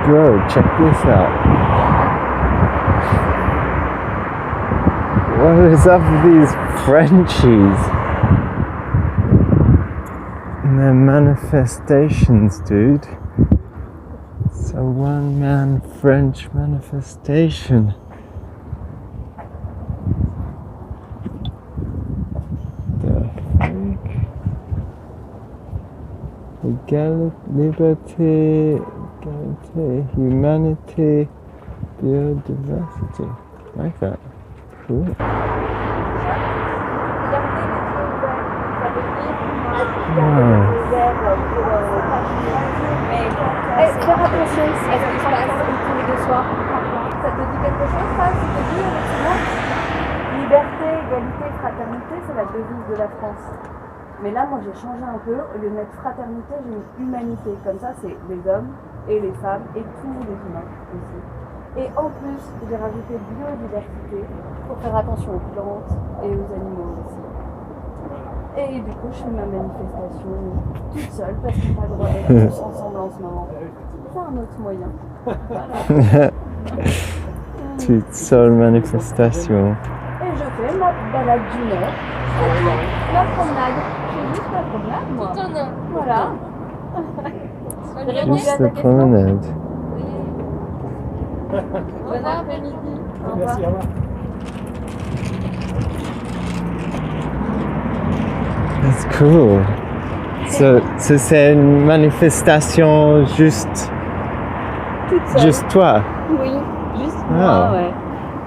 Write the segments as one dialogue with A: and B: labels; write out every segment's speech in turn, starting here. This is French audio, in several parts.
A: Bro, check this out. What is up with these Frenchies? And their manifestations, dude. It's a one-man French manifestation. The freak? Liberté, Égalité, humanité, biodiversité. Like that. Cool.
B: Faire attention à ce qui se passe autour de soi. Ça te dit quelque chose, ça? C'est-à-dire, effectivement, liberté, égalité, fraternité, c'est la devise de la France. Mais là, moi, j'ai changé un peu. Au lieu de mettre fraternité, j'ai mis humanité. Comme ça, c'est les hommes et les femmes et tous les humains aussi. Et en plus, j'ai rajouté biodiversité pour faire attention aux plantes et aux animaux aussi. Et du coup, je fais ma manifestation toute seule parce qu'on n'a pas le droit d'être tous ensemble en ce moment. C'est un autre moyen. Voilà.
A: Toute seule manifestation.
B: Et je fais ma balade d'une heure. La promenade. Je fais juste la promenade, moi. Voilà.
A: Juste la promenade.
B: Bon après-midi. Au revoir.
C: Merci, au revoir.
A: That's cool. So c'est une manifestation juste toi.
B: Oui, juste moi, ouais.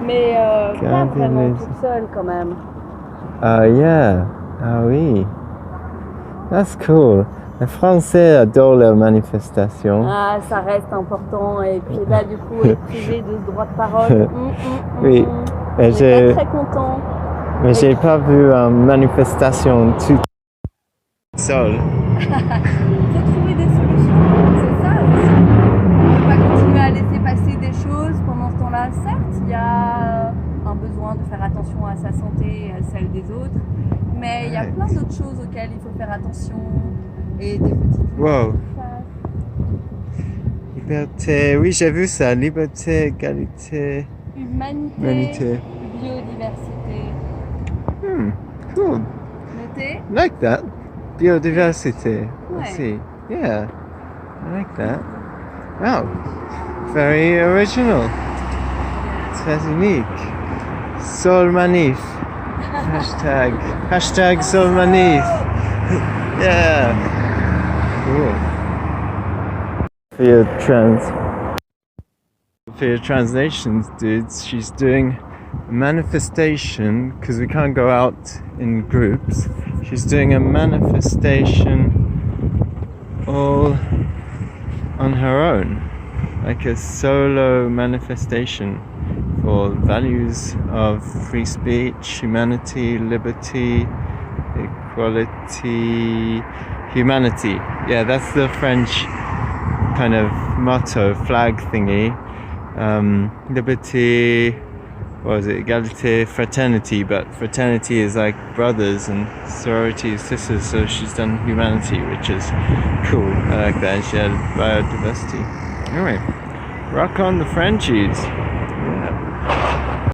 B: Mais pas
A: Gardez
B: vraiment
A: les-
B: toute seule quand même.
A: Ah yeah. Ah oui. That's cool. Les Français adorent leurs manifestations.
B: Ah, ça reste important. Et puis là, du coup, être privé de ce droit de parole.
A: Oui.
B: On
A: Et
B: n'est
A: j'ai,
B: pas très content.
A: mais j'ai pas vu une manifestation toute seule.
B: Faut trouver des solutions, c'est ça aussi. On peut pas continuer à laisser passer des choses pendant ce temps-là. Certes, il y a un besoin de faire attention à sa santé et à celle des autres, mais il y a plein d'autres choses auxquelles il faut faire attention et des petites
A: Wow.
B: choses.
A: Liberté, oui j'ai vu ça. Liberté, égalité,
B: Humanité,
A: humanité.
B: biodiversité.
A: Cool.
B: Notez.
A: Like that. Biodiversity.
B: Ouais.
A: I see. Yeah. I like that. Wow. Very original. Très unique. Sol Manif. Hashtag. Hashtag Sol Manif. Yeah. Cool. For your translations, dudes, she's doing a manifestation because we can't go out in groups. She's doing a manifestation all on her own, like a solo manifestation for values of free speech, humanity, liberty, equality, humanity. Yeah, that's the French kind of motto, flag thingy. Liberté, what was it? Égalité, fraternity, but fraternity is like brothers and sorority is sisters, so she's done humanity, which is cool. I like that. She had biodiversity. Anyway, rock on the Frenchies.